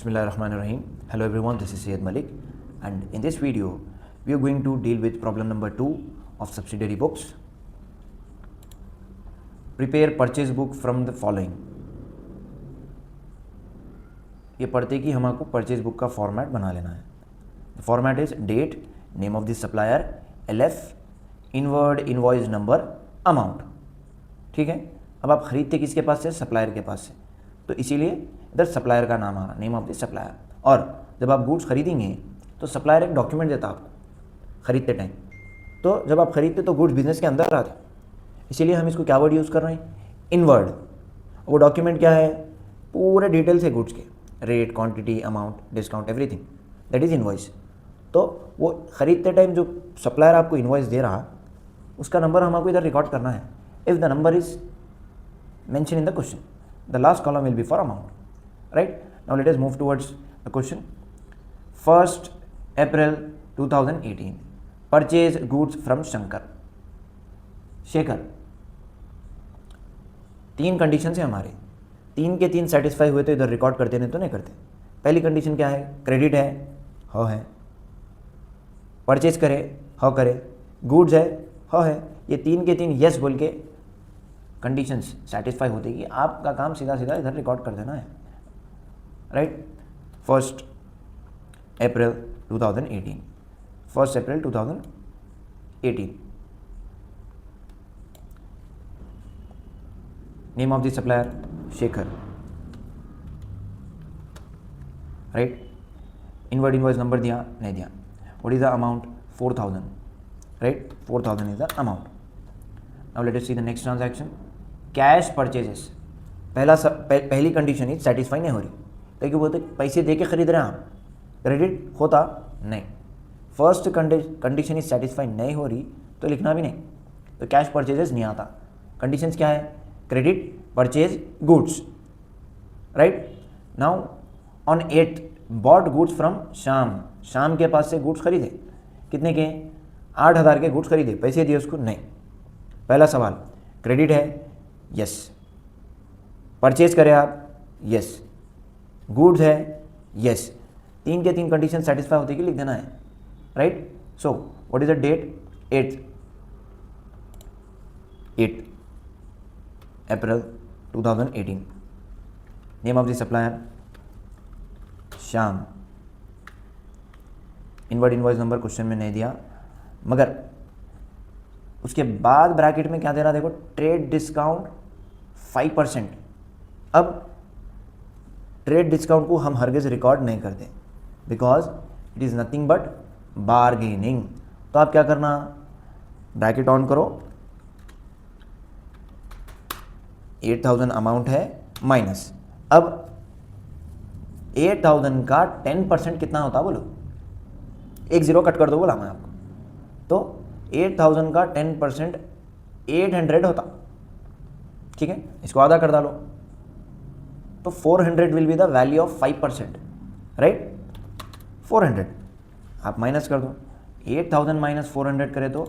Bismillahirrahmanirrahim. Hello everyone, this is Syed Malik, and in this video we are going to deal with problem number 2 of subsidiary books. Prepare purchase book from the following. ये पढ़ते कि हमको purchase book का format बना लेना है. The format is date, name of the supplier, LF, inward invoice number, amount. ठीक है. अब आप खरीदते किसके पास से? सप्लायर के पास से, तो इसीलिए इधर सप्लायर का नाम आ रहा, नेम ऑफ द सप्लायर. और जब आप गुड्स खरीदेंगे तो सप्लायर एक डॉक्यूमेंट देता आपको खरीदते टाइम. तो जब आप खरीदते तो गुड्स बिजनेस के अंदर आते, इसीलिए हम इसको क्या वर्ड यूज़ कर रहे हैं? इनवर्ड. वो डॉक्यूमेंट क्या है? पूरे डिटेल्स है गुड्स के, rate, quantity, amount, discount, everything, that is invoice. तो वो खरीदते टाइम जो सप्लायर आपको इनवॉइस दे रहा, उसका नंबर हमको इधर रिकॉर्ड करना है. If the number is mention in the question, the last column will be for amount, right? Now let us move towards the question. 1st April 2018, purchase goods from Shekhar. 3 condition है हमारे, 3 के 3 satisfy हुए तो इधर record करते, नहीं तो नहीं करते. पहली कंडीशन क्या है? क्रेडिट है, हो है. परचेज करे, हो करे. गुड्स है, हो है. ये 3 के 3 यस बोल के कंडीशंस सेटिस्फाई होती कि आपका काम सीधा सीधा इधर रिकॉर्ड कर देना है, right? 1st April 2018, 1st April 2018. Name of the supplier Shekhar, right? Inward invoice number दिया, नहीं दिया. What is the amount? 4000, right? 4000 is the amount. Now let us see the next transaction. Cash purchases. पहली condition ही satisfy नहीं हो रही, क्योंकि वो तो पैसे दे के खरीद रहे हैं आप, क्रेडिट होता नहीं. फर्स्ट कंडीशन ही सेटिस्फाई नहीं हो रही तो लिखना भी नहीं, तो कैश परचेजेस नहीं आता. कंडीशंस क्या है? Credit, purchase, goods, right? Now on 8 bought goods from Shyam. Shyam के पास से गुड्स खरीदे, कितने के? 8000 के गुड्स खरीदे, पैसे दिए उसको? नहीं. पहला सवाल, क्रेडिट है, यस. परचेज करें आप, यस. गुड्स है, यस. 3 के 3 कंडीशन सेटिस्फाई होती है कि लिख देना है, right? So what is the date? 8 April 2018. Name of the supplier Shyam. Inward invoice number question में नहीं दिया, मगर उसके बाद ब्रैकेट में क्या दे रहा? देखो, ट्रेड डिस्काउंट 5%. अब ट्रेड डिस्काउंट को हम हरगिज रिकॉर्ड नहीं करते, because it is nothing but bargaining. तो आप क्या करना? ब्रैकेट ऑन करो, 8000 अमाउंट है, माइनस. अब 8000 का 10% कितना होता? बोलो, एक जीरो कट कर दो, बोला मैं आपको. तो 8000 का 10% 800 होता, ठीक है? इसको आधा कर डालो, तो 400 will be the value of 5%, right? 400 आप माइनस कर दो. 8000 माइनस 400 करें तो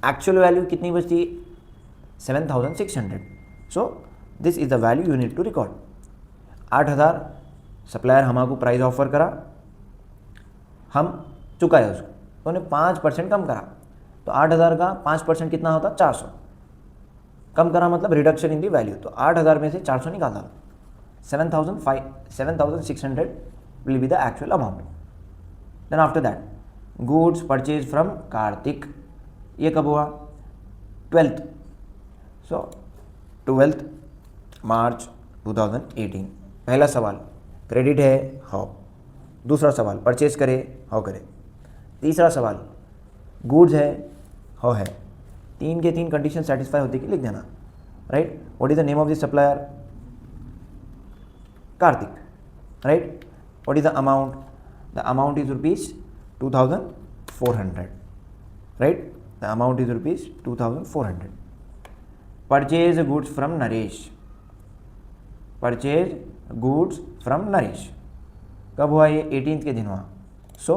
एक्चुअल वैल्यू कितनी बचती? 7600. So this is the value you need to record. 8000 supplier हमको प्राइस ऑफर करा, हम चुकाए उसको, तो उन्हें 5% कम करा. तो 8000 का 5% कितना होता? 400. कम करा मतलब रिडक्शन इन दी वैल्यू. तो 8000 में से 400 निकाल दो, 7600 will be the actual amount. Then after that goods purchase from Kartik. ये कब हुआ? 12th. सो 12th March 2018. पहला सवाल, क्रेडिट है, हाउ. दूसरा सवाल, परचेज करे, हाउ करे. तीसरा सवाल, गुड्स है, हाउ है. 3 के 3 कंडीशन सेटिस्फाई होती कि लिख देना, right? What is the name of the supplier? Kartik, right? What is the amount? The amount is ₹2400, right? The amount is ₹2400. Purchase goods from Naresh. Purchase goods from Naresh कब हुआ? ये 18th के दिन हुआ. सो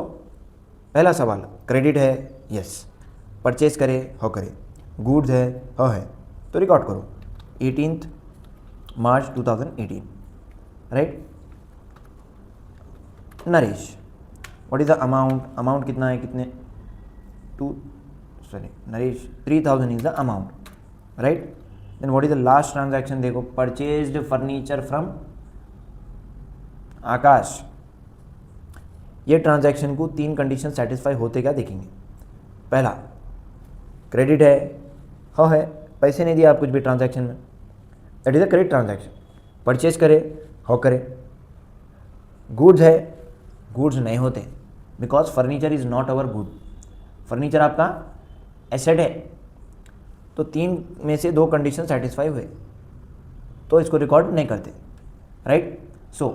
पहला सवाल, क्रेडिट है, यस. परचेज करे, हो करे. गुड्स है, हो है. तो रिकॉर्ड करो 18th March 2018, right? Naresh, what is the amount, amount कितना है, कितने Naresh 3000 is the amount, right. Then what is the last transaction, देखो परचेज्ड फर्नीचर फ्रॉम आकाश। ये ट्रांजैक्शन को 3 कंडीशन सेटिस्फाई होते क्या देखेंगे। पहला, क्रेडिट है, हाँ है, पैसे नहीं दिया आप कुछ भी ट्रांजैक्शन में, that is a credit transaction. Purchase करे, हाँ करे। गुड्स है, गुड्स नहीं होते because furniture is not our good, furniture आपका एसेट है। तो 3 में से 2 कंडीशन सेटिस्फाई हुए तो इसको रिकॉर्ड नहीं करते, right. So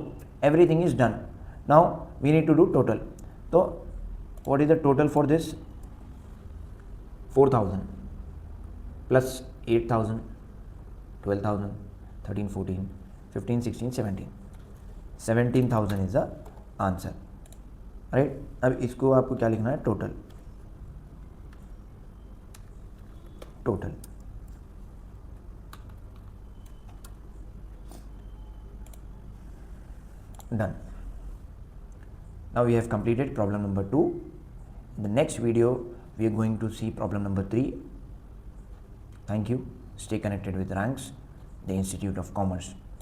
everything is done, now we need to do total. तो what is the total for this, 4000 plus 8000, 12000, 13, 14, 15, 16, 17, 17,000 is the answer, right. अब इसको आपको क्या लिखना है, total, total. Done. Now we have completed problem number 2. In the next video we are going to see problem number 3. Thank you. Stay connected with Ranks, the Institute of Commerce.